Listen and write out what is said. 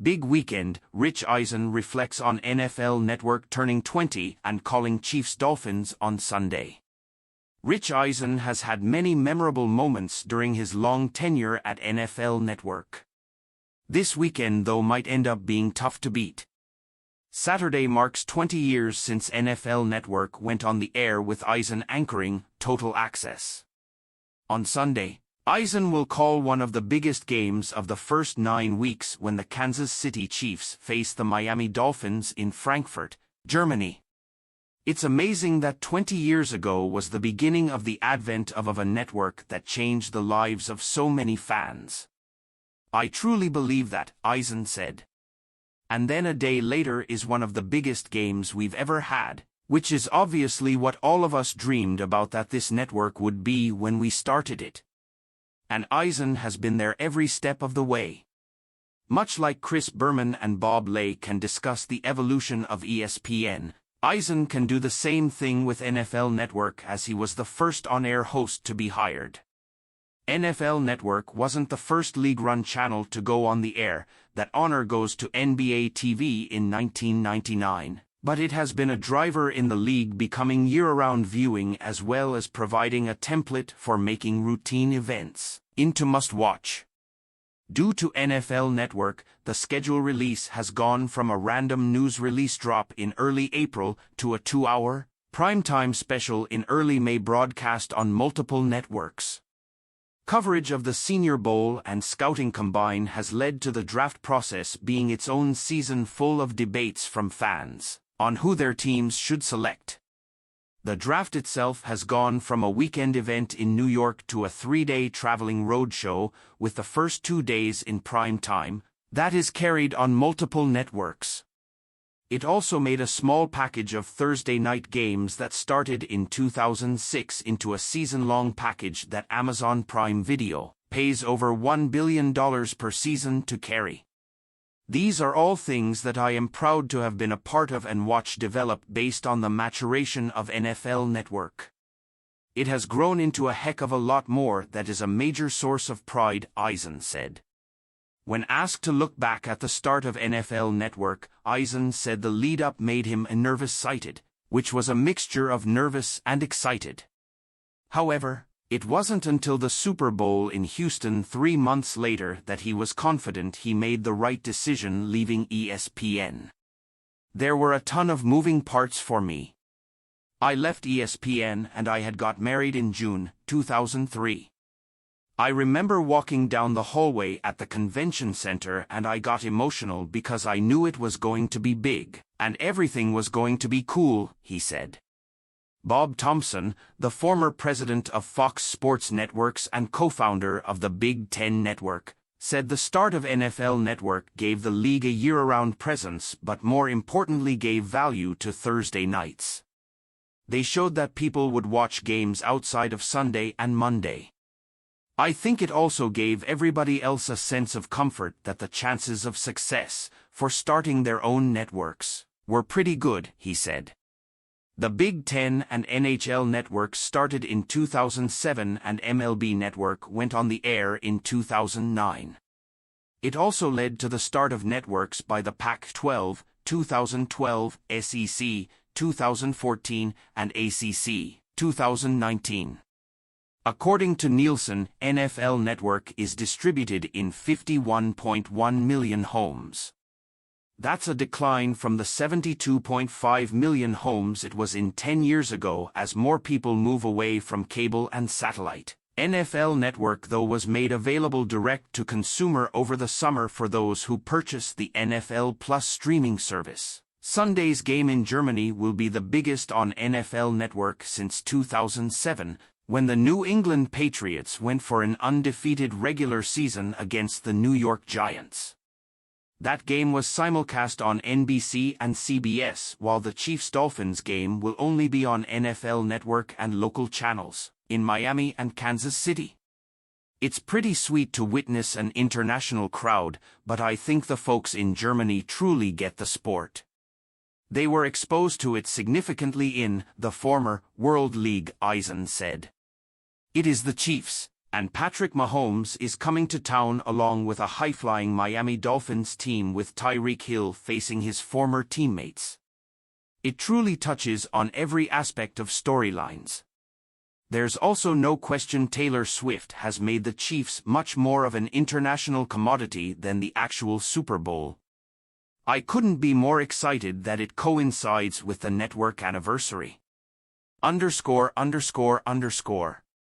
Big weekend, Rich Eisen reflects on NFL Network turning 20 and calling Chiefs-Dolphins on Sunday. Rich Eisen has had many memorable moments during his long tenure at NFL Network. This weekend, though, might end up being tough to beat. Saturday marks 20 years since NFL Network went on the air with Eisen anchoring Total Access. On Sunday, Eisen will call one of the biggest games of the first 9 weeks when the Kansas City Chiefs face the Miami Dolphins in Frankfurt, Germany. It's amazing that 20 years ago was the beginning of the advent of a network that changed the lives of so many fans. "I truly believe that," Eisen said. "And then a day later is one of the biggest games we've ever had, which is obviously what all of us dreamed about that this network would be when we started it." And Eisen has been there every step of the way. Much like Chris Berman and Bob Lay can discuss the evolution of ESPN, Eisen can do the same thing with NFL Network, as he was the first on-air host to be hired. NFL Network wasn't the first league-run channel to go on the air. That honor goes to NBA TV in 1999. But it has been a driver in the league becoming year-round viewing, as well as providing a template for making routine events into must-watch. Due to NFL Network, the schedule release has gone from a random news release drop in early April to a 2-hour, primetime special in early May broadcast on multiple networks. Coverage of the Senior Bowl and Scouting Combine has led to the draft process being its own season full of debates from fans on who their teams should select. The draft itself has gone from a weekend event in New York to a 3-day traveling roadshow, with the first 2 days in prime time, that is carried on multiple networks. It also made a small package of Thursday night games that started in 2006 into a season-long package that Amazon Prime Video pays over $1 billion per season to carry. These are all things that I am proud to have been a part of and watch develop based on the maturation of NFL Network. It has grown into a heck of a lot more that is a major source of pride, Eisen said. When asked to look back at the start of NFL Network, Eisen said the lead-up made him nervous-sighted, which was a mixture of nervous and excited. However, it wasn't until the Super Bowl in Houston 3 months later that he was confident he made the right decision leaving ESPN. "There were a ton of moving parts for me. I left ESPN and I had got married in June 2003. I remember walking down the hallway at the convention center and I got emotional because I knew it was going to be big, and everything was going to be cool," he said. Bob Thompson, the former president of Fox Sports Networks and co-founder of the Big Ten Network, said the start of NFL Network gave the league a year-round presence, but more importantly gave value to Thursday nights. "They showed that people would watch games outside of Sunday and Monday. I think it also gave everybody else a sense of comfort that the chances of success for starting their own networks were pretty good," he said. The Big Ten and NHL networks started in 2007 and MLB Network went on the air in 2009. It also led to the start of networks by the Pac-12, 2012, SEC, 2014, and ACC, 2019. According to Nielsen, NFL Network is distributed in 51.1 million homes. That's a decline from the 72.5 million homes it was in 10 years ago as more people move away from cable and satellite. NFL Network, though, was made available direct to consumer over the summer for those who purchase the NFL Plus streaming service. Sunday's game in Germany will be the biggest on NFL Network since 2007, when the New England Patriots went for an undefeated regular season against the New York Giants. That game was simulcast on NBC and CBS, while the Chiefs-Dolphins game will only be on NFL Network and local channels in Miami and Kansas City. It's pretty sweet to witness an international crowd, but I think the folks in Germany truly get the sport. They were exposed to it significantly in the former World League, Eisen said. It is the Chiefs, And Patrick Mahomes is coming to town along with a high-flying Miami Dolphins team with Tyreek Hill facing his former teammates. It truly touches on every aspect of storylines. There's also no question Taylor Swift has made the Chiefs much more of an international commodity than the actual Super Bowl. I couldn't be more excited that it coincides with the network anniversary. _______.